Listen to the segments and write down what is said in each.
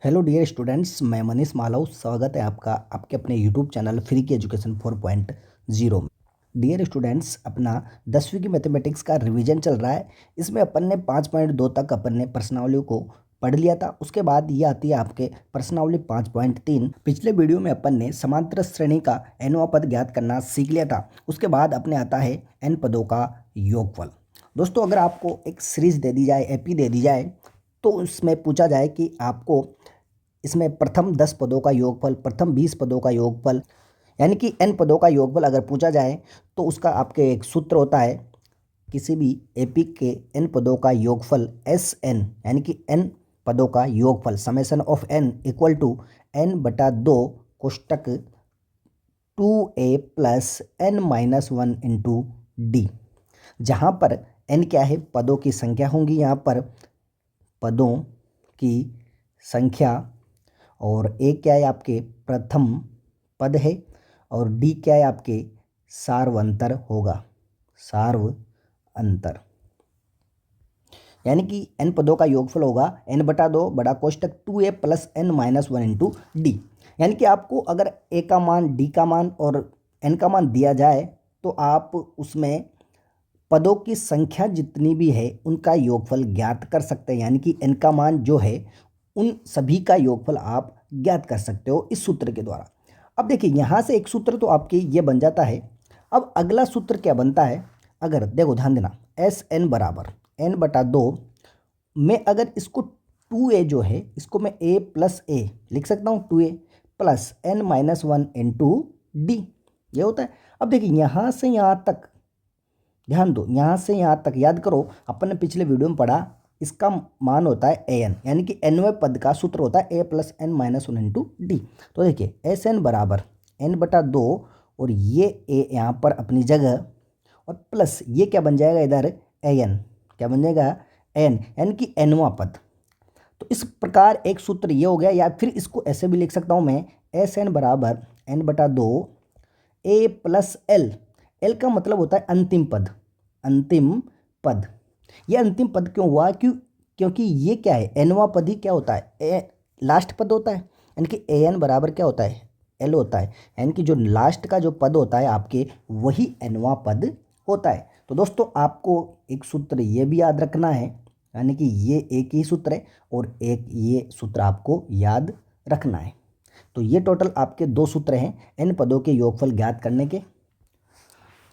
Hello dear students, मैं मनीष मालव। स्वागत है आपका आपके अपने यूट्यूब चैनल फ्री की एजुकेशन 4.0 में। डियर स्टूडेंट्स, अपना 10वीं की मैथमेटिक्स का रिवीजन चल रहा है। इसमें अपन ने 5.2 तक अपन ने प्रश्नावली को पढ़ लिया था। उसके बाद ये आती है आपके प्रश्नावली 5.3। पिछले वीडियो में अपन ने समांतर श्रेणी का nवां पद ज्ञात करना सीख लिया था। उसके बाद अपने आता है n पदों का योगफल। दोस्तों, अगर आपको एक सीरीज दे दी जाए, एपी दे दी जाए, तो उसमें पूछा जाए कि आपको इसमें प्रथम 10 पदों का योगफल, प्रथम 20 पदों का योगफल, यानी कि n पदों का योगफल अगर पूछा जाए तो उसका आपके एक सूत्र होता है। किसी भी एपी के n पदों का योगफल एस एन, यानी कि n पदों का योगफल summation of n equal to n/2 कोष्टक 2a plus n-1 into d, जहाँ पर n क्या है, पदों की संख्या होंगी। यहाँ पर पदों की संख्या, और ए क्या है आपके प्रथम पद है, और डी क्या है आपके सार्वंतर होगा, सार्वअंतर। यानी कि n पदों का योगफल होगा n/2 बड़ा कोष्टक 2a plus n-1 into D. यानी कि आपको अगर a का मान, d का मान और n का मान दिया जाए तो आप उसमें पदों की संख्या जितनी भी है उनका योगफल ज्ञात कर सकते हैं। यानी कि n का मान जो है उन सभी का योगफल आप ज्ञात कर सकते हो इस सूत्र के द्वारा। अब देखिए, यहाँ से एक सूत्र तो आपके ये बन जाता है। अब अगला सूत्र क्या बनता है, अगर देखो ध्यान देना, एस एन बराबर n/2 में अगर इसको 2a जो है इसको मैं a प्लस ए लिख सकता हूँ, 2a plus n-1 into D, ये होता है। अब देखिए, यहाँ से यहाँ तक ध्यान दो, यहाँ से यहाँ तक याद करो, अपन ने पिछले वीडियो में पढ़ा, इसका मान होता है an, यानी कि nवें पद का सूत्र होता है a plus n-1 into D. तो देखिए एस एन बराबर n/2, और ये a यहाँ पर अपनी जगह, और प्लस ये क्या बन जाएगा इधर an, क्या बन जाएगा n, यानी कि nवां पद। तो इस प्रकार एक सूत्र ये हो गया, या फिर इसको ऐसे भी लिख सकता हूँ मैं, एस एन बराबर n/2 a plus L. L का मतलब होता है अंतिम पद, अंतिम पद। ये अंतिम पद क्यों हुआ, क्योंकि ये क्या है, एनवा पद ही क्या होता है, लास्ट पद होता है। यानी कि ए एन बराबर क्या होता है, एल होता है। यानी कि जो लास्ट का जो पद होता है आपके, वही एनवा पद होता है। तो दोस्तों, आपको एक सूत्र ये भी याद रखना है, यानी कि ये एक ही सूत्र है और एक ये सूत्र आपको याद रखना है। तो ये टोटल आपके दो सूत्र हैं एन पदों के योगफल ज्ञात करने के।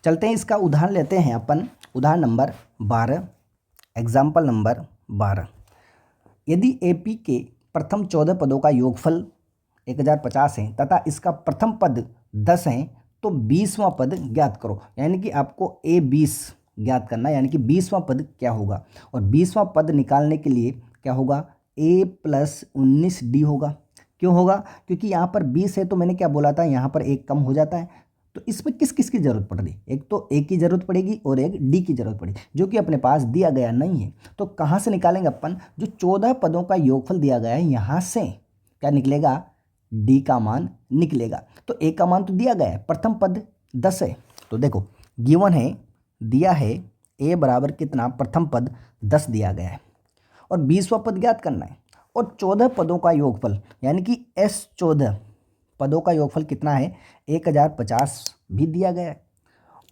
चलते हैं, इसका उदाहरण लेते हैं अपन। उदाहरण नंबर 12, एग्जाम्पल नंबर 12। यदि एपी के प्रथम 14 पदों का योगफल 1050 है तथा इसका प्रथम पद 10 है, तो 20वां पद ज्ञात करो। यानी कि आपको ए 20 ज्ञात करना है, यानी कि 20वां पद क्या होगा। और 20वां पद निकालने के लिए क्या होगा, ए प्लस 19 डी होगा। क्यों होगा, क्योंकि यहाँ पर 20 है तो मैंने क्या बोला था, यहाँ पर एक कम हो जाता है। तो इसमें किस किस की जरूरत पड़ रही, एक तो ए की जरूरत पड़ेगी और एक डी की जरूरत पड़ेगी, जो कि अपने पास दिया गया नहीं है। तो कहाँ से निकालेंगे अपन, जो 14 पदों का योगफल दिया गया है यहाँ से क्या निकलेगा, डी का मान निकलेगा। तो ए का मान तो दिया गया है, प्रथम पद 10 है। तो देखो गिवन है, दिया है ए बराबर कितना, प्रथम पद 10 दिया गया है, और 20वां पद ज्ञात करना है। और 14 पदों का योगफल, यानी कि एस 14 पदों का योगफल कितना है, 1050 भी दिया गया है।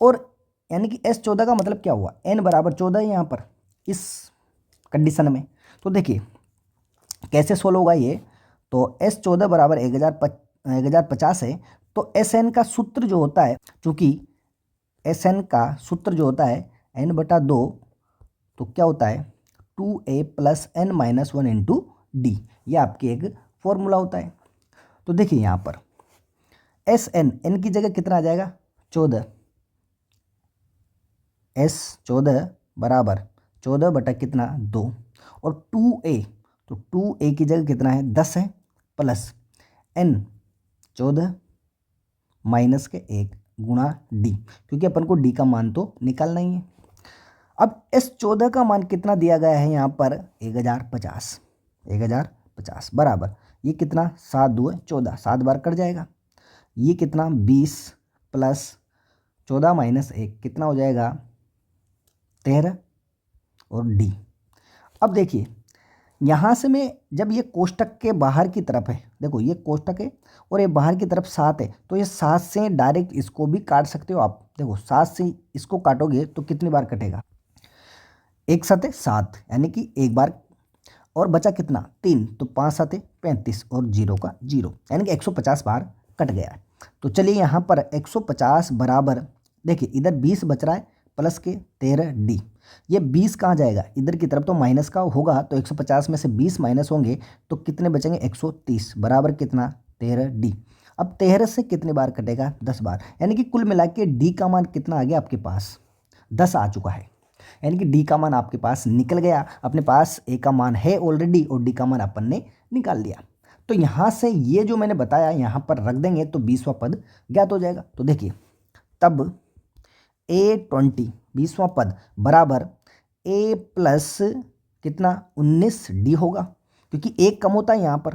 और यानी कि एस 14 का मतलब क्या हुआ, एन बराबर 14 है यहाँ पर इस कंडीशन में। तो देखिए कैसे सोल्व होगा ये। तो एस 14 बराबर 1050 है, तो एस एन का सूत्र जो होता है, चूंकि एस एन का सूत्र जो होता है n/2, तो क्या होता है 2a plus n-1 into D, ये आपकी एक फॉर्मूला होता है। तो देखिए यहाँ पर एस एन की जगह कितना आ जाएगा, 14, एस 14 बराबर 14 बटा कितना 2, और 2a, तो 2a की जगह कितना है 10 है, प्लस n 14 माइनस के 1 गुणा डी, क्योंकि अपन को डी का मान तो निकालना ही है। अब एस 14 का मान कितना दिया गया है यहाँ पर 1050 बराबर, ये कितना 7 2 14, 7 बार कट जाएगा। ये कितना 20 प्लस 14 माइनस 1 कितना हो जाएगा 13, और डी। अब देखिए यहाँ से मैं जब ये कोष्टक के बाहर की तरफ है, देखो ये कोष्टक है और ये बाहर की तरफ 7 है, तो ये 7 से डायरेक्ट इसको भी काट सकते हो आप। देखो 7 से इसको काटोगे तो कितनी बार कटेगा, एक 7 है 7, यानी कि एक बार, और बचा कितना 3, तो 5 7 है 35 और 0 का 0, यानी कि 150 बार कट गया है। तो चलिए यहाँ पर 150 बराबर, देखिए इधर 20 बच रहा है प्लस के 13 डी, ये 20 कहाँ जाएगा, इधर की तरफ तो माइनस का होगा, तो 150 में से 20 माइनस होंगे तो कितने बचेंगे 130 बराबर कितना 13 डी। अब 13 से कितने बार कटेगा 10 बार, यानी कि कुल मिला के डी का मान कितना आ गया आपके पास 10 आ चुका है, यानी कि डी का मान आपके पास निकल गया। अपने पास ए का मान है ऑलरेडी और डी का मान अपन ने निकाल लिया। तो यहाँ से ये जो मैंने बताया यहाँ पर रख देंगे तो 20वां पद ज्ञात हो जाएगा। तो देखिए तब A20 20वां पद बराबर ए प्लस कितना 19 डी होगा, क्योंकि एक कम होता है यहाँ पर।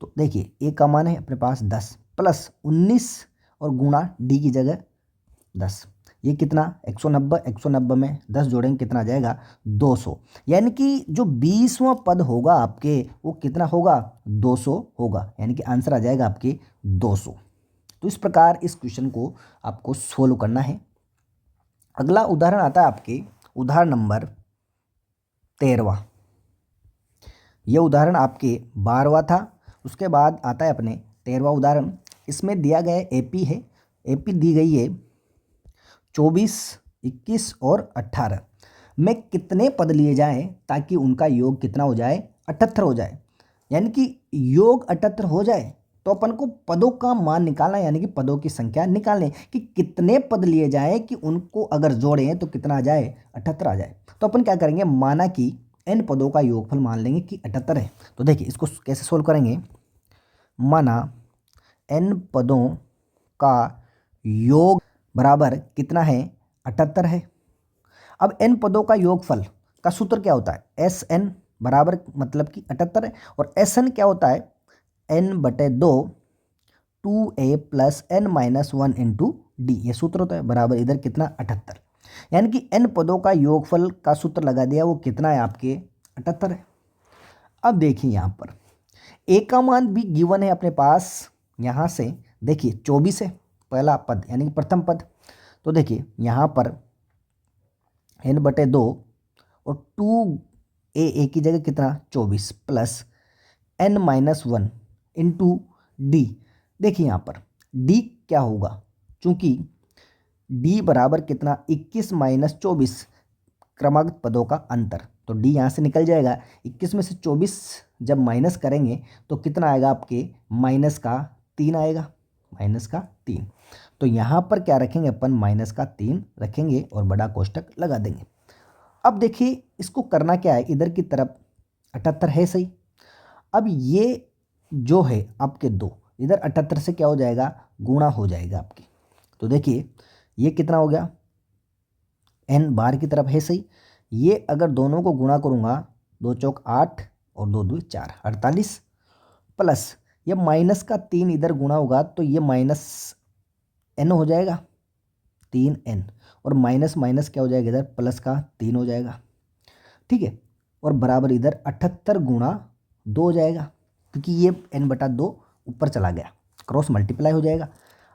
तो देखिए ए का मान है अपने पास 10 प्लस 19 और गुणा डी की जगह 10, ये कितना 190, 190 में 10 जोड़ेंगे कितना आ जाएगा 200, यानी कि जो 20वां पद होगा आपके वो कितना होगा 200 होगा, यानी कि आंसर आ जाएगा आपके 200। तो इस प्रकार इस क्वेश्चन को आपको सोल्व करना है। अगला उदाहरण आता है आपके उदाहरण नंबर 13वां, ये उदाहरण आपके 12वां था, उसके बाद आता है अपने 13वां उदाहरण। इसमें दिया गया एपी है, एपी दी गई है 24, 21 और 18 में कितने पद लिए जाएं ताकि उनका योग कितना हो जाए 78 हो जाए, यानी कि योग 78 हो जाए तो अपन को पदों का मान निकालना, यानी कि पदों की संख्या निकालनी कि कितने पद लिए जाएं कि उनको अगर जोड़ें तो कितना आ जाए 78 आ जाए। तो अपन क्या करेंगे, माना कि n पदों का योगफल मान लेंगे कि 78 है। तो देखिए इसको कैसे सोल्व करेंगे, माना n पदों का योग बराबर कितना है 78 है। अब n पदों का योगफल का सूत्र क्या होता है, एस एन बराबर मतलब कि 78 है, और एस एन क्या होता है n/2 2a plus n minus 1 into D, ये सूत्र होता है बराबर इधर कितना 78, यानी कि n पदों का योगफल का सूत्र लगा दिया, वो कितना है आपके 78 है। अब देखिए यहाँ पर a का मान भी गिवन है अपने पास, यहाँ से देखिए 24 है पहला पद यानी कि प्रथम पद। तो देखिए यहाँ पर n/2 और 2a की जगह कितना 24 plus n minus 1 into D. देखिए यहाँ पर d क्या होगा, चूंकि d बराबर कितना 21 माइनस 24 क्रमागत पदों का अंतर, तो d यहाँ से निकल जाएगा। 21 में से 24 जब माइनस करेंगे तो कितना आएगा आपके माइनस का 3 आएगा, माइनस का 3। तो यहाँ पर क्या रखेंगे अपन माइनस का 3 रखेंगे और बड़ा कोष्टक लगा देंगे। अब देखिए इसको करना क्या है, इधर की तरफ 78 है सही, अब ये जो है आपके 2 इधर 78 से क्या हो जाएगा गुणा हो जाएगा आपकी। तो देखिए ये कितना हो गया, n बाहर की तरफ है सही, ये अगर दोनों को गुणा करूँगा 2 चौक 8 और 2 2 4 48 प्लस ये माइनस का 3 इधर गुणा होगा तो ये माइनस n हो जाएगा 3n, और माइनस माइनस क्या हो जाएगा इधर प्लस का 3 हो जाएगा, ठीक है, और बराबर इधर 78 गुणा 2 हो जाएगा, क्योंकि ये n/2 ऊपर चला गया, क्रॉस मल्टीप्लाई हो जाएगा।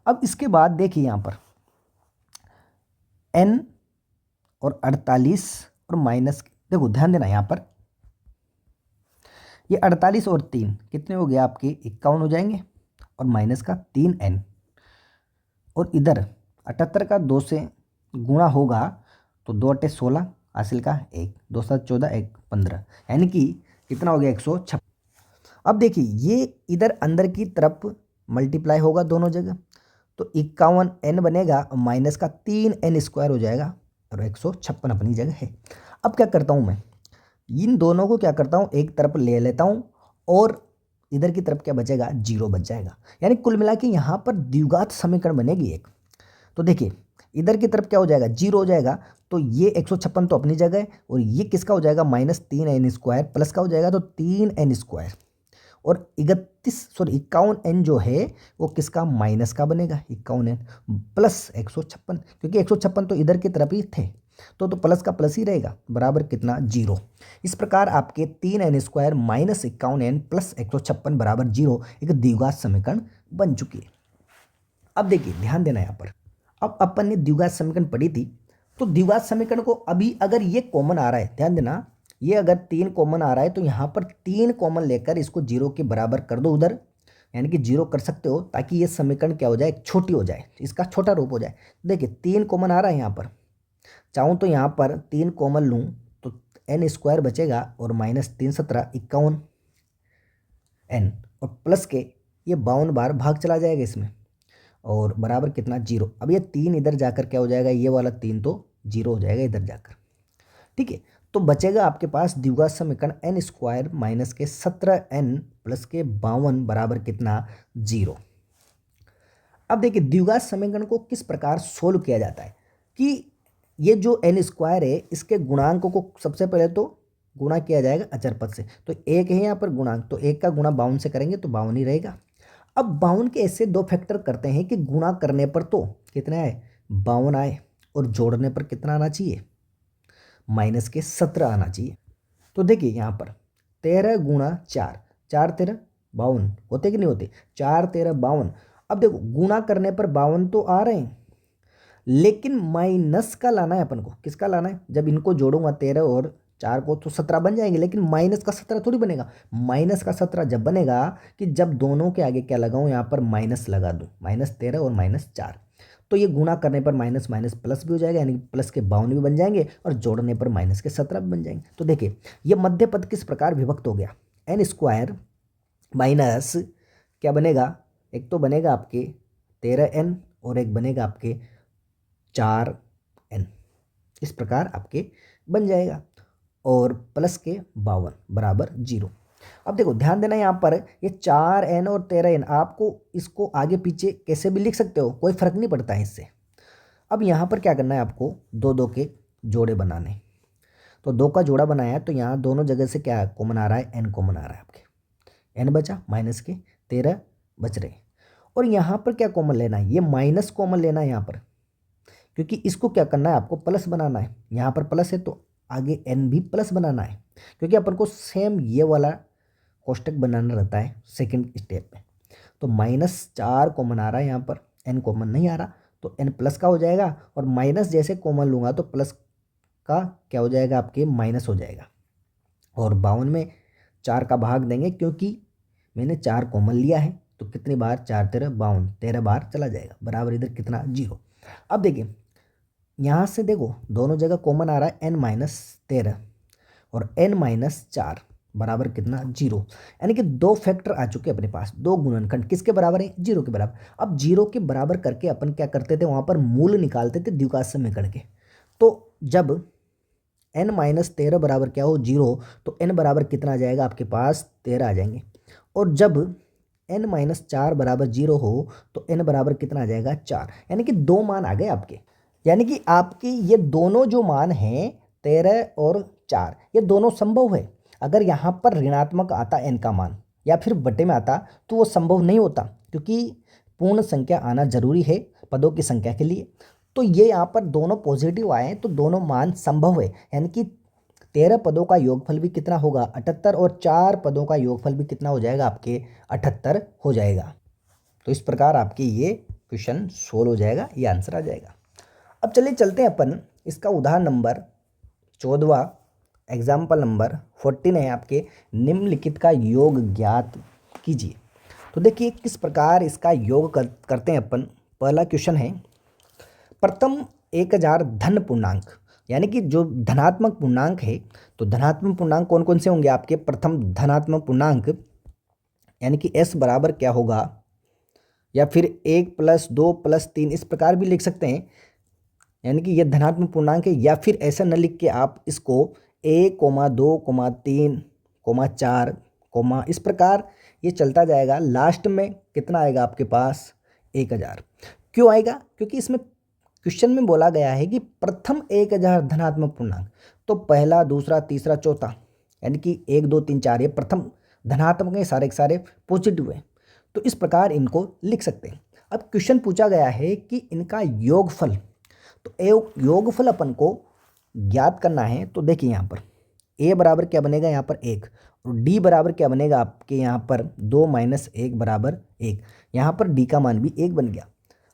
अब इसके बाद देखिए यहाँ पर n और 48 और माइनस, देखो ध्यान देना यहाँ पर ये 48 और 3 कितने हो गए आपके 51 हो जाएंगे, और माइनस का 3n, और इधर 78 का 2 से गुणा होगा तो 2 8 16 हासिल का 1 2 7 14 1 15, यानी कि कितना हो गया 156। अब देखिए ये इधर अंदर की तरफ मल्टीप्लाई होगा दोनों जगह, तो 51n बनेगा और माइनस का 3n स्क्वायर हो जाएगा, और 156 अपनी जगह है। अब क्या करता हूँ मैं, इन दोनों को क्या करता हूँ एक तरफ ले लेता हूँ, और इधर की तरफ क्या बचेगा 0 बच जाएगा, यानी कुल मिला के यहाँ पर द्विघात समीकरण बनेगी एक। तो देखिए इधर की तरफ क्या हो जाएगा 0 हो जाएगा, तो ये 156 तो अपनी जगह है, और ये किसका हो जाएगा माइनस 3n स्क्वायर प्लस का हो जाएगा तो 3n स्क्वायर, और 51n जो है वो किसका माइनस का बनेगा 51n प्लस 156, क्योंकि 156 तो इधर की तरफ ही थे, तो प्लस का प्लस ही रहेगा, बराबर कितना 0। इस प्रकार आपके 3n² माइनस 51n प्लस 156 बराबर 0 एक द्विघात समीकरण बन चुकी है। अब देखिए ध्यान देना यहाँ पर, अब अपन ने द्विघात समीकरण पढ़ी थी, तो द्विघात समीकरण को अभी अगर ये कॉमन आ रहा है, ध्यान देना, ये अगर 3 कॉमन आ रहा है तो यहाँ पर 3 कॉमन लेकर इसको 0 के बराबर कर दो उधर, यानी कि 0 कर सकते हो, ताकि ये समीकरण क्या हो जाए, छोटी हो जाए, इसका छोटा रूप हो जाए। देखिए 3 कॉमन आ रहा है यहाँ पर, चाहूँ तो यहाँ पर 3 कॉमन लूँ तो n² बचेगा और माइनस 3 17 51 n और प्लस के ये 52 बार भाग चला जाएगा इसमें और बराबर कितना 0। अब ये 3 इधर जाकर क्या हो जाएगा, ये वाला 3 तो 0 हो जाएगा इधर जाकर, ठीक है। तो बचेगा आपके पास द्विघात समीकरण n² माइनस के 17n प्लस के 52 बराबर कितना 0। अब देखिए द्विघात समीकरण को किस प्रकार सोल्व किया जाता है कि ये जो n² है इसके गुणांकों को सबसे पहले तो गुणा किया जाएगा अचर पद से, तो 1 है यहाँ पर गुणांक, तो 1 का गुणा 52 से करेंगे तो 52 ही रहेगा। अब 52 के ऐसे दो फैक्टर करते हैं कि गुणा करने पर तो कितने आए, 52 आए, और जोड़ने पर कितना आना चाहिए, माइनस के 17 आना चाहिए। तो देखिए यहाँ पर 13 गुणा 4, 4 13 52 होते कि नहीं होते, 4 13 52। अब देखो गुणा करने पर 52 तो आ रहे हैं, लेकिन माइनस का लाना है अपन को, किसका लाना है, जब इनको जोड़ूंगा 13 और 4 को तो 17 बन जाएंगे, लेकिन माइनस का 17 थोड़ी बनेगा। माइनस का 17 जब बनेगा कि जब दोनों के आगे क्या लगाऊं, यहाँ पर माइनस लगा दूं, माइनस 13 और माइनस 4, तो ये गुणा करने पर माइनस माइनस प्लस भी हो जाएगा, यानी प्लस के 52 भी बन जाएंगे और जोड़ने पर माइनस के 17 भी बन जाएंगे। तो देखिए ये मध्य पद किस प्रकार विभक्त हो गया, n² माइनस क्या बनेगा, एक तो बनेगा आपके 13n और एक बनेगा आपके 4n, इस प्रकार आपके बन जाएगा और प्लस के 52 बराबर 0। अब देखो ध्यान देना यहाँ पर ये 4n और 13n, आपको इसको आगे पीछे कैसे भी लिख सकते हो, कोई फर्क नहीं पड़ता है इससे। अब यहाँ पर क्या करना है आपको, दो दो के जोड़े बनाने, तो 2 का जोड़ा बनाया है तो यहाँ दोनों जगह से क्या कॉमन आ रहा है, n कॉमन आ रहा है आपके, n बचा माइनस के 13 बच रहे, और यहाँ पर क्या कॉमन लेना है, ये माइनस कॉमन लेना है यहाँ पर, क्योंकि इसको क्या करना है आपको प्लस बनाना है, यहाँ पर प्लस है तो आगे n भी प्लस बनाना है, क्योंकि अपन को सेम ये वाला कोष्टक बनाना रहता है सेकंड स्टेप में। तो -4 कॉमन आ रहा है यहाँ पर, n कॉमन नहीं आ रहा तो n प्लस का हो जाएगा, और माइनस जैसे कॉमन लूँगा तो प्लस का क्या हो जाएगा आपके माइनस हो जाएगा, और 52 में 4 का भाग देंगे क्योंकि मैंने 4 कॉमन लिया है, तो कितनी बार 4 13 52, 13 बार चला जाएगा, बराबर इधर कितना 0। अब देखिए यहाँ से देखो दोनों जगह कॉमन आ रहा है n-13 और n-4 बराबर कितना 0, यानी कि 2 फैक्टर आ चुके अपने पास, 2 गुणनखंड किसके बराबर है, 0 के बराबर। अब 0 के बराबर करके अपन क्या करते थे, वहाँ पर मूल निकालते थे द्विघात समीकरण के। तो जब n-13 बराबर क्या हो 0, तो n बराबर कितना आ जाएगा आपके पास 13 आ जाएंगे, और जब n-4 बराबर 0 हो तो n बराबर कितना आ जाएगा 4, यानी कि 2 मान आ गए आपके, यानी कि आपके ये दोनों जो मान हैं 13 और 4 ये दोनों संभव है। अगर यहाँ पर ऋणात्मक आता n का मान या फिर बटे में आता तो वो संभव नहीं होता, क्योंकि पूर्ण संख्या आना जरूरी है पदों की संख्या के लिए। तो ये यहाँ पर दोनों पॉजिटिव आए तो दोनों मान संभव है, यानी कि 13 पदों का योगफल भी कितना होगा 78, और 4 पदों का योगफल भी कितना हो जाएगा आपके 78 हो जाएगा। तो इस प्रकार आपके ये क्वेश्चन सोल्व हो जाएगा, ये आंसर आ जाएगा। अब चलिए चलते हैं अपन इसका उदाहरण नंबर 14वां एग्जाम्पल नंबर 14 है आपके, निम्नलिखित का योग ज्ञात कीजिए। तो देखिए किस प्रकार इसका योग करते हैं अपन। पहला क्वेश्चन है, प्रथम 1000 धन पूर्णांक, यानी कि जो धनात्मक पूर्णांक है, तो धनात्मक पूर्णांक कौन कौन से होंगे आपके, प्रथम धनात्मक पूर्णांक यानी कि s बराबर क्या होगा, या फिर 1 + 2 + 3 इस प्रकार भी लिख सकते हैं, यानी कि ये धनात्मक पूर्णांक है, या फिर ऐसा न लिख के आप इसको 1, 2, 3, 4, इस प्रकार ये चलता जाएगा। लास्ट में कितना आएगा आपके पास 1000। क्यों आएगा, क्योंकि इसमें क्वेश्चन में बोला गया है कि प्रथम 1000 धनात्मक पूर्णांक, तो पहला दूसरा तीसरा चौथा, यानी कि 1 2 3 4 ये प्रथम धनात्मक है, सारे के सारे पॉजिटिव है, तो इस प्रकार इनको लिख सकते हैं। अब क्वेश्चन पूछा गया है कि इनका योगफल, तो योगफल अपन को ज्ञात करना है तो देखिए यहाँ पर a बराबर क्या बनेगा यहाँ पर 1 और d बराबर क्या बनेगा आपके यहाँ पर 2 - 1 बराबर 1। यहाँ पर d का मान भी 1 बन गया।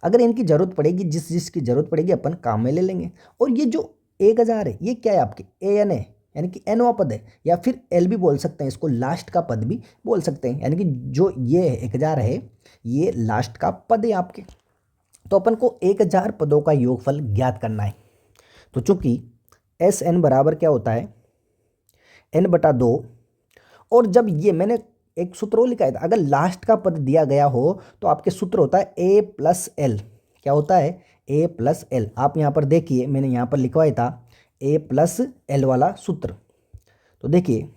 अगर इनकी ज़रूरत पड़ेगी, जिस जिसकी ज़रूरत पड़ेगी अपन काम में ले लेंगे। और ये जो 1000 है ये क्या है आपके an है, यानी कि nवां पद है, या फिर l भी बोल सकते हैं इसको, लास्ट का पद भी बोल सकते हैं। यानी कि जो ये 1000 है ये लास्ट का पद है आपके। तो अपन को 1000 पदों का योगफल ज्ञात करना है। तो चूंकि एस एन बराबर क्या होता है n/2, और जब ये मैंने एक सूत्र वो लिखा था, अगर लास्ट का पद दिया गया हो तो आपके सूत्र होता है a+l। क्या होता है a+l। आप यहाँ पर देखिए मैंने यहाँ पर लिखवाया था a+l वाला सूत्र। तो देखिए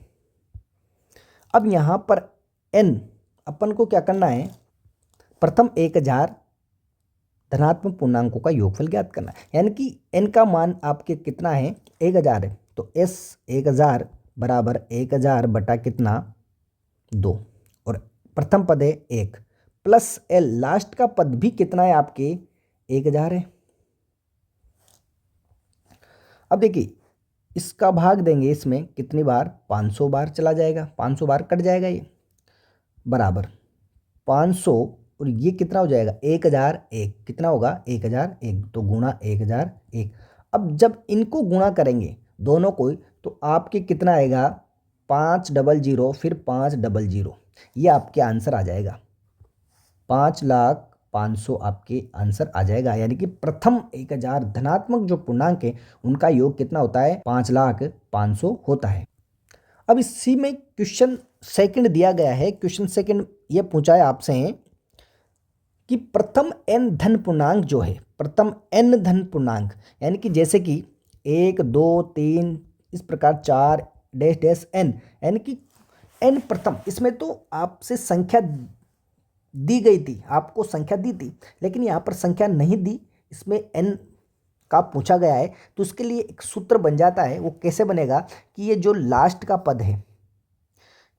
अब यहाँ पर n अपन को क्या करना है, प्रथम 1000 धनात्मक पूर्णांकों का योगफल ज्ञात करना है। यानी कि n का मान आपके कितना है 1000 है, तो s 1000 बराबर 1000 बटा कितना 2, और प्रथम पद है 1 प्लस l, लास्ट का पद भी कितना है आपके 1000 है। अब देखिए इसका भाग देंगे इसमें कितनी बार, 500 बार चला जाएगा, 500 बार कट जाएगा ये, बराबर 500 और ये कितना हो जाएगा 1001, कितना होगा 1001, तो गुणा 1001। अब जब इनको गुणा करेंगे दोनों को तो आपके कितना आएगा 500 फिर 500, ये आपके आंसर आ जाएगा 5,05,000 आपके आंसर आ जाएगा। यानी कि प्रथम 1000 धनात्मक जो पूर्णांक है उनका योग कितना होता है 5,05,000 होता है। अब इसी में क्वेश्चन सेकंड दिया गया है। क्वेश्चन सेकंड ये पूछा है आपसे कि प्रथम n धन पूर्णांक जो है, प्रथम n धन पूर्णांक, यानी कि जैसे कि 1 2 3 इस प्रकार 4 डैश डैश n, यानी कि n प्रथम, इसमें तो आपसे संख्या दी गई थी, आपको संख्या दी थी, लेकिन यहाँ पर संख्या नहीं दी, इसमें n का पूछा गया है। तो उसके लिए एक सूत्र बन जाता है। वो कैसे बनेगा कि ये जो लास्ट का पद है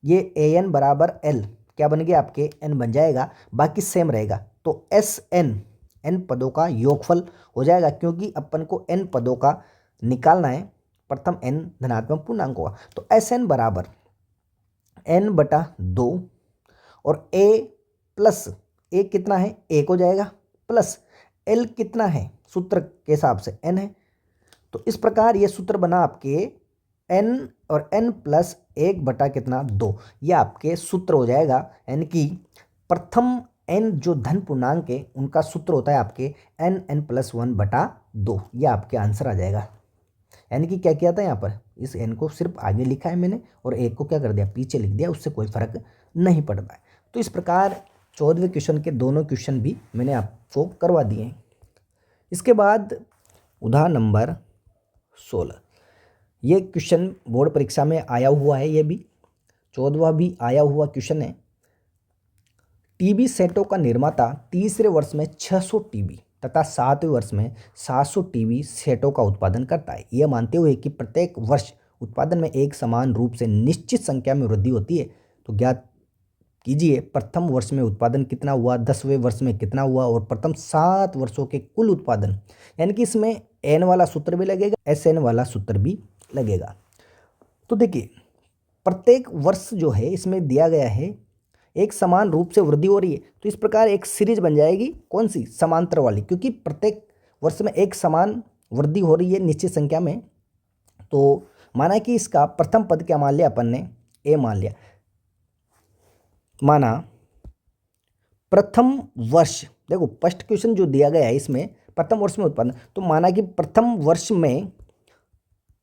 ये an बराबर l क्या बन गया आपके n बन जाएगा, बाकी सेम रहेगा। तो एस n पदों का योगफल हो जाएगा, क्योंकि अपन को n पदों का निकालना है प्रथम n धनात्मक पूर्णांक होगा। तो एस n बराबर n/2 और a प्लस a कितना है 1 हो जाएगा, प्लस l कितना है सूत्र के हिसाब से n है। तो इस प्रकार ये सूत्र बना आपके n और n प्लस 1 बटा कितना 2, ये आपके सूत्र हो जाएगा। यानी कि प्रथम n जो धन पूर्णांक है उनका सूत्र होता है आपके n प्लस 1 बटा 2, ये आपके आंसर आ जाएगा। यानी कि क्या किया था यहाँ पर, इस n को सिर्फ आगे लिखा है मैंने और 1 को क्या कर दिया पीछे लिख दिया, उससे कोई फर्क नहीं पड़ता है। तो इस प्रकार 14वें क्वेश्चन के दोनों क्वेश्चन भी मैंने आपको करवा दिए हैं। इसके बाद उदाहरण नंबर 16, ये क्वेश्चन बोर्ड परीक्षा में आया हुआ है, ये भी 14वां भी आया हुआ क्वेश्चन है। टीवी सेटों का निर्माता तीसरे वर्ष में 600 टीवी तथा 7वें वर्ष में 700 टीवी सेटों का उत्पादन करता है, यह मानते हुए कि प्रत्येक वर्ष उत्पादन में एक समान रूप से निश्चित संख्या में वृद्धि होती है। तो ज्ञात कीजिए प्रथम वर्ष में उत्पादन कितना हुआ, 10वें वर्ष में कितना हुआ और प्रथम 7 वर्षों के कुल उत्पादन। यानी कि इसमें n वाला सूत्र भी लगेगा, SN वाला सूत्र भी लगेगा। तो देखिए प्रत्येक वर्ष जो है इसमें दिया गया है एक समान रूप से वृद्धि हो रही है, तो इस प्रकार एक सीरीज बन जाएगी, कौन सी, समांतर वाली, क्योंकि प्रत्येक वर्ष में एक समान वृद्धि हो रही है निश्चित संख्या में। तो माना कि इसका प्रथम पद क्या मान लिया अपन ने, a मान लिया, माना प्रथम वर्ष, देखो फर्स्ट क्वेश्चन जो दिया गया है इसमें प्रथम वर्ष में उत्पादन, तो माना कि प्रथम वर्ष में,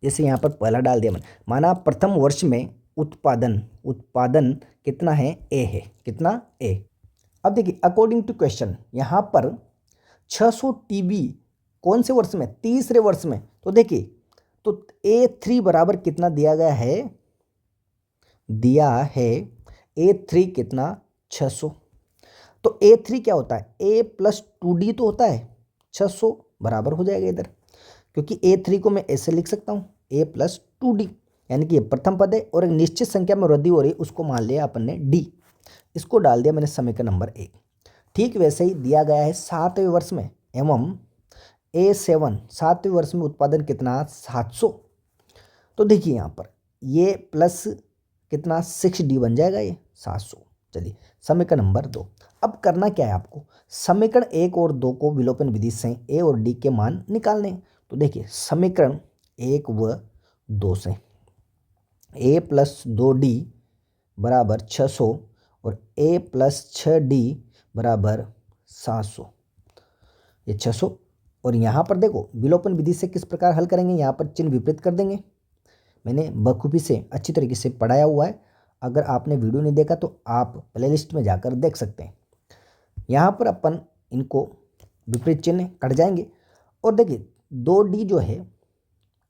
जैसे यहाँ पर पहला डाल दिया मैंने, माना प्रथम वर्ष में उत्पादन कितना है a है, कितना a। अब देखिए अकॉर्डिंग टू क्वेश्चन यहाँ पर 600 टीवी कौन से वर्ष में, तीसरे वर्ष में। तो देखिए तो A3 बराबर कितना दिया गया है, दिया है A3 कितना 600। तो A3 क्या होता है, A प्लस 2D तो होता है, 600 बराबर हो जाएगा इधर, क्योंकि A3 को मैं ऐसे लिख सकता हूँ A प्लस 2D, यानी कि ये प्रथम पद है और एक निश्चित संख्या में वृद्धि हो रही है, उसको मान लिया अपन ने D, इसको डाल दिया मैंने समीकरण नंबर 1। ठीक वैसे ही दिया गया है 7वें वर्ष में एवं A7 7वें वर्ष में उत्पादन कितना 700। तो देखिए यहाँ पर ये प्लस कितना 6D बन जाएगा ये 700। चलिए समीकरण नंबर 2। अब करना क्या है आपको, समीकरण 1 और 2 को विलोपन विधि से A और D के मान निकालने। तो देखिए समीकरण 1 व 2 से A प्लस 2D बराबर 600 और A प्लस 6D बराबर 700। ये 600 और यहाँ पर देखो विलोपन विधि से किस प्रकार हल करेंगे, यहाँ पर चिन्ह विपरीत कर देंगे। मैंने बखूबी से अच्छी तरीके से पढ़ाया हुआ है, अगर आपने वीडियो नहीं देखा तो आप प्लेलिस्ट में जाकर देख सकते हैं। यहाँ पर अपन इनको विपरीत चिन्ह कट जाएंगे और देखिए 2D जो है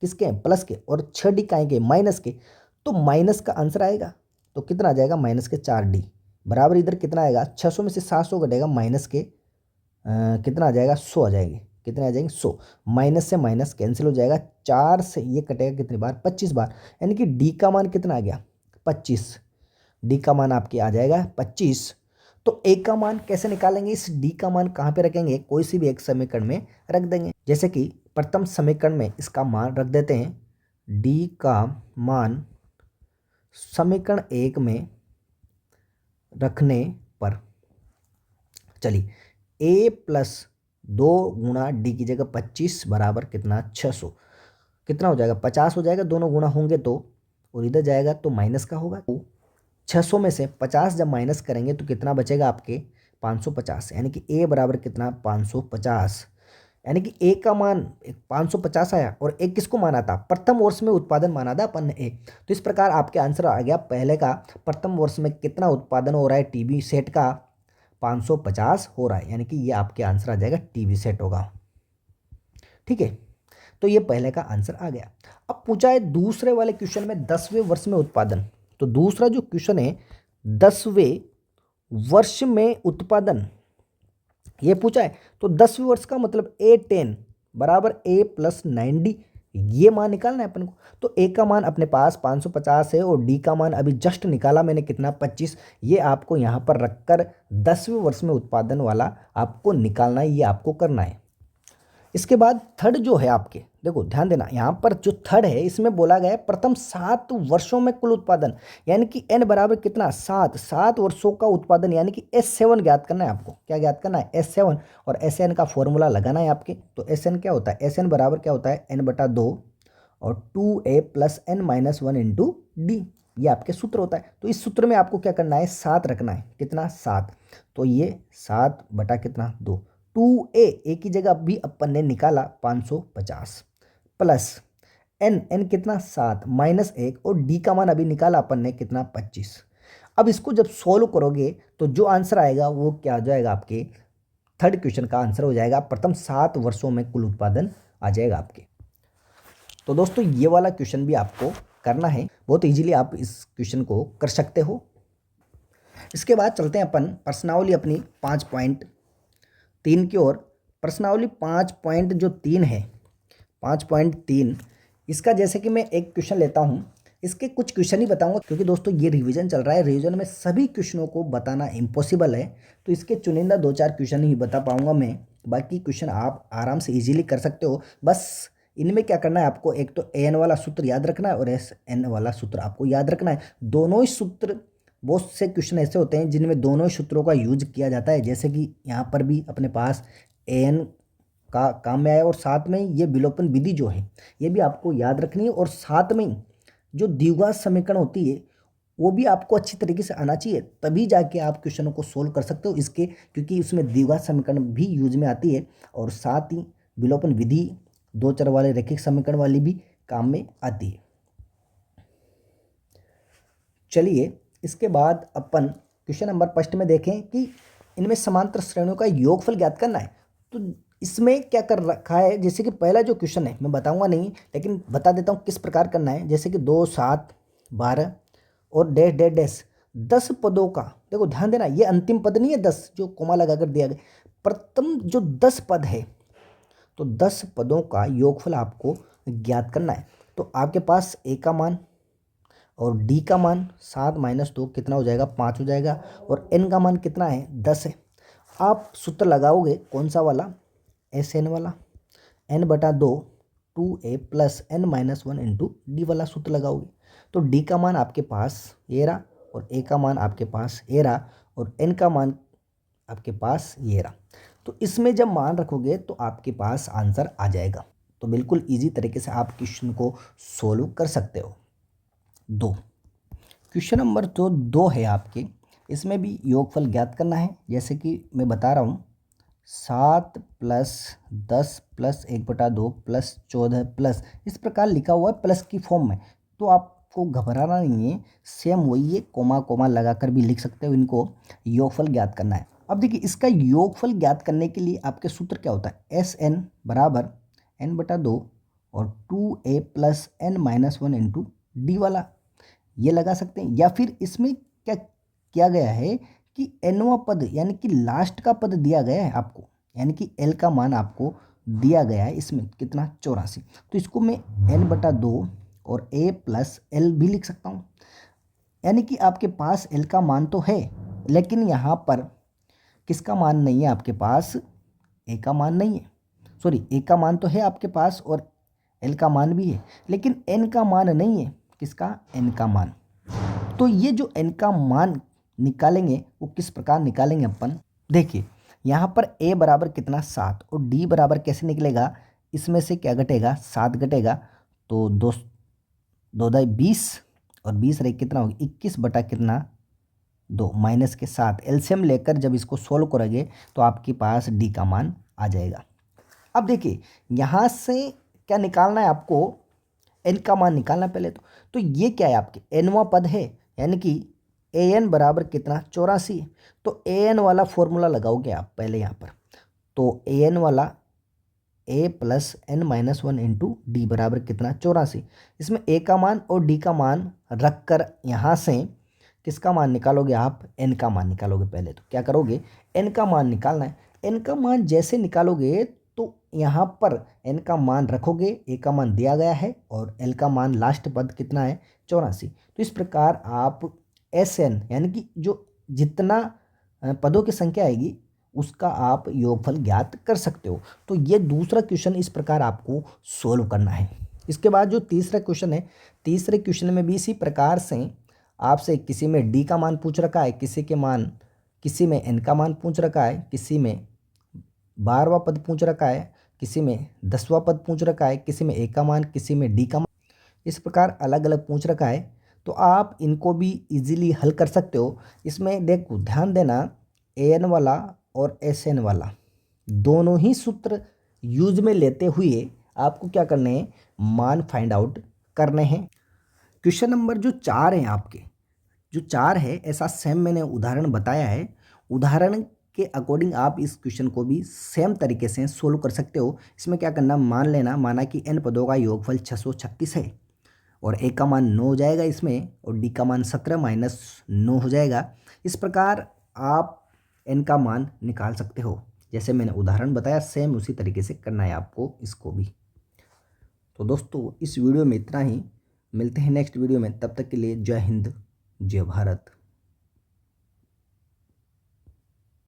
किसके हैं प्लस के और 6D काहे के माइनस के, तो माइनस का आंसर आएगा तो कितना आ जाएगा माइनस के 4D बराबर इधर कितना आएगा 600 में से 700 घटेगा माइनस के कितना आ जाएगा 100 आ जाएगी, कितने आ जाएंगे 100। माइनस से माइनस कैंसिल हो जाएगा, 4 से ये कटेगा कितनी बार 25 बार, यानी कि डी का मान कितना आ गया 25। डी का मान आपके आ जाएगा 25। तो ए का मान कैसे निकालेंगे, इस डी का मान कहाँ पे रखेंगे, कोई सी भी एक समीकरण में रख देंगे। जैसे कि प्रथम समीकरण में इसका मान रख देते हैं डी का मान समीकरण 1 में रखने पर, चलिए ए प्लस 2 गुणा डी की जगह 25 बराबर कितना 600, कितना हो जाएगा 50 हो जाएगा, दोनों गुणा होंगे तो और इधर जाएगा तो माइनस का होगा। 600 में से 50 जब माइनस करेंगे तो कितना बचेगा आपके 550, यानी कि ए बराबर कितना 550, यानी कि ए का मान 550 आया और ए किसको माना था प्रथम वर्ष में उत्पादन माना था अपन ने ए। तो इस प्रकार आपके आंसर आ गया पहले का प्रथम वर्ष में कितना उत्पादन हो रहा है टीवी सेट का 550 हो रहा है, यानी कि ये आपके आंसर आ जाएगा टीवी सेट होगा। ठीक है, तो ये पहले का आंसर आ गया। अब पूछा है दूसरे वाले क्वेश्चन में 10वें वर्ष में उत्पादन, तो दूसरा जो क्वेश्चन है 10वें वर्ष में उत्पादन ये पूछा है। तो 10वें वर्ष का मतलब A10 बराबर A प्लस 9D, ये मान निकालना है अपन को। तो ए का मान अपने पास 550 है और डी का मान अभी जस्ट निकाला मैंने कितना 25, ये आपको यहाँ पर रखकर 10वें वर्ष में उत्पादन वाला आपको निकालना है, ये आपको करना है। इसके बाद थर्ड जो है आपके, देखो ध्यान देना यहाँ पर जो थर्ड है इसमें बोला गया है प्रथम 7 वर्षों में कुल उत्पादन, यानी कि n बराबर कितना 7 वर्षों का उत्पादन, यानी कि S7 ज्ञात करना है आपको। क्या ज्ञात करना है S7, और SN का फॉर्मूला लगाना है आपके। तो SN क्या होता है, SN बराबर क्या होता है n/2 और 2a plus n minus 1 into D, ये आपके सूत्र होता है। तो इस सूत्र में आपको क्या करना है 7 रखना है, कितना 7, तो ये 7 बटा कितना 2, 2a ए की जगह अभी अपन ने निकाला 550 प्लस n कितना 7 माइनस 1 और d का मान अभी निकाला अपन ने कितना 25। अब इसको जब सॉल्व करोगे तो जो आंसर आएगा वो क्या हो जाएगा आपके थर्ड क्वेश्चन का आंसर हो जाएगा प्रथम 7 वर्षों में कुल उत्पादन आ जाएगा आपके। तो दोस्तों ये वाला क्वेश्चन भी आपको करना है, बहुत इजीली आप इस क्वेश्चन को कर सकते हो। इसके बाद चलते हैं अपन प्रश्नावली अपनी 5.3 की ओर। प्रश्नावली 5.3 है 5.3, इसका जैसे कि मैं एक क्वेश्चन लेता हूँ, इसके कुछ क्वेश्चन ही बताऊंगा क्योंकि दोस्तों ये रिवीजन चल रहा है, रिवीजन में सभी क्वेश्चनों को बताना इम्पॉसिबल है, तो इसके चुनिंदा 2-4 क्वेश्चन ही बता पाऊंगा मैं, बाकी क्वेश्चन आप आराम से इजीली कर सकते हो। बस इनमें क्या करना है आपको, एक तो an वाला सूत्र याद रखना है और sn वाला सूत्र आपको याद रखना है। दोनों ही सूत्र, बहुत से क्वेश्चन ऐसे होते हैं जिनमें दोनों ही सूत्रों का यूज किया जाता है, जैसे कि यहाँ पर भी अपने पास an का काम में आया और साथ में ये विलोपन विधि जो है ये भी आपको याद रखनी है, और साथ में जो द्विघात समीकरण होती है वो भी आपको अच्छी तरीके से आना चाहिए, तभी जाके आप क्वेश्चनों को सोल्व कर सकते हो इसके, क्योंकि उसमें द्विघात समीकरण भी यूज में आती है और साथ ही विलोपन विधि 2 चर वाले रैखिक समीकरण वाली भी काम में आती है। चलिए इसके बाद अपन क्वेश्चन नंबर फर्स्ट में देखें कि इनमें समांतर श्रेणियों का योगफल ज्ञात करना है। तो इसमें क्या कर रखा है, जैसे कि पहला जो क्वेश्चन है मैं बताऊंगा नहीं लेकिन बता देता हूँ किस प्रकार करना है। जैसे कि 2, 7, 12 और डैश डैश डैश 10 पदों का, देखो ध्यान देना ये अंतिम पद नहीं है 10 जो कोमा लगाकर दिया गया, प्रथम जो 10 पद है तो 10 पदों का योगफल आपको ज्ञात करना है। तो आपके पास ए का मान और डी का मान 7 माइनस 2 कितना हो जाएगा 5 हो जाएगा, और एन का मान कितना है 10 है। आप सूत्र लगाओगे कौन सा वाला, SN वाला। n बटा 2 2a plus n minus 1 into D वाला सूत्र लगाओगे तो d का मान आपके पास ये रहा और a का मान आपके पास ये रहा और n का मान आपके पास ये रहा। तो इसमें जब मान रखोगे तो आपके पास आंसर आ जाएगा। तो बिल्कुल इजी तरीके से आप क्वेश्चन को सोल्व कर सकते हो। क्वेश्चन नंबर तो 2 है आपके, इसमें भी योगफल ज्ञात करना है। जैसे कि मैं बता रहा हूँ 7 प्लस 10 प्लस 1/2 प्लस 14 प्लस, इस प्रकार लिखा हुआ है प्लस की फॉर्म में। तो आपको घबराना नहीं है, सेम वही है, कोमा कोमा लगाकर भी लिख सकते हो। इनको योगफल ज्ञात करना है। अब देखिए इसका योगफल ज्ञात करने के लिए आपके सूत्र क्या होता है, एस एन बराबर n/2 और 2a plus n minus 1 into D वाला ये लगा सकते हैं। या फिर इसमें क्या किया गया है कि nवां पद यानी कि लास्ट का पद दिया गया है आपको, यानी कि l का मान आपको दिया गया है इसमें कितना 84। तो इसको मैं n/2 और a प्लस l भी लिख सकता हूँ। यानी कि आपके पास l का मान तो है लेकिन यहाँ पर किसका मान नहीं है, आपके पास a का मान नहीं है। सॉरी, a का मान तो है आपके पास और l का मान भी है, लेकिन n का मान नहीं है। किसका, n का मान। तो ये जो n का मान निकालेंगे वो किस प्रकार निकालेंगे अपन, देखिए यहाँ पर a बराबर कितना 7 और d बराबर कैसे निकलेगा, इसमें से क्या घटेगा 7 घटेगा तो 2 20 और 20 रहे कितना होगा 21 बटा कितना 2 माइनस के 7 एलसीएम लेकर जब इसको सोल्व करोगे तो आपके पास d का मान आ जाएगा। अब देखिए यहाँ से क्या निकालना है आपको, n का मान निकालना पहले तो ये क्या है आपके nवां पद है, यानी कि an बराबर कितना 84। तो an वाला फॉर्मूला लगाओगे आप पहले यहाँ पर। तो an वाला a plus n minus 1 into D बराबर कितना 84। इसमें a का मान और d का मान रख कर यहाँ से किसका मान निकालोगे आप, n का मान निकालोगे। पहले तो क्या करोगे, n का मान निकालना है। n का मान जैसे निकालोगे तो यहाँ पर n का मान रखोगे, a का मान दिया गया है और l का मान लास्ट पद कितना है 84। तो इस प्रकार आप Sn यानी कि जो जितना पदों की संख्या आएगी उसका आप योगफल ज्ञात कर सकते हो। तो ये दूसरा क्वेश्चन इस प्रकार आपको सोल्व करना है। इसके बाद जो तीसरा क्वेश्चन है, तीसरे क्वेश्चन में भी इसी प्रकार से आपसे किसी में d का मान पूछ रखा है, किसी में n का मान पूछ रखा है, किसी में 12वां पद पूछ रखा है, किसी में 10वां पद पूछ रखा है, किसी में a का मान, किसी में d का मान, इस प्रकार अलग अलग पूछ रखा है। तो आप इनको भी इजीली हल कर सकते हो। इसमें देखो ध्यान देना, an वाला और sn वाला दोनों ही सूत्र यूज में लेते हुए आपको क्या करने हैं, मान फाइंड आउट करने हैं। क्वेश्चन नंबर जो 4 है आपके, जो 4 है ऐसा सेम मैंने उदाहरण बताया है। उदाहरण के अकॉर्डिंग आप इस क्वेश्चन को भी सेम तरीके से सोल्व कर सकते हो। इसमें क्या करना, मान लेना, माना कि n पदों का योगफल 636 है और a का मान 9 हो जाएगा इसमें और d का मान 17 माइनस 9 हो जाएगा। इस प्रकार आप n का मान निकाल सकते हो। जैसे मैंने उदाहरण बताया सेम उसी तरीके से करना है आपको इसको भी। तो दोस्तों इस वीडियो में इतना ही, मिलते हैं नेक्स्ट वीडियो में, तब तक के लिए जय हिंद जय भारत।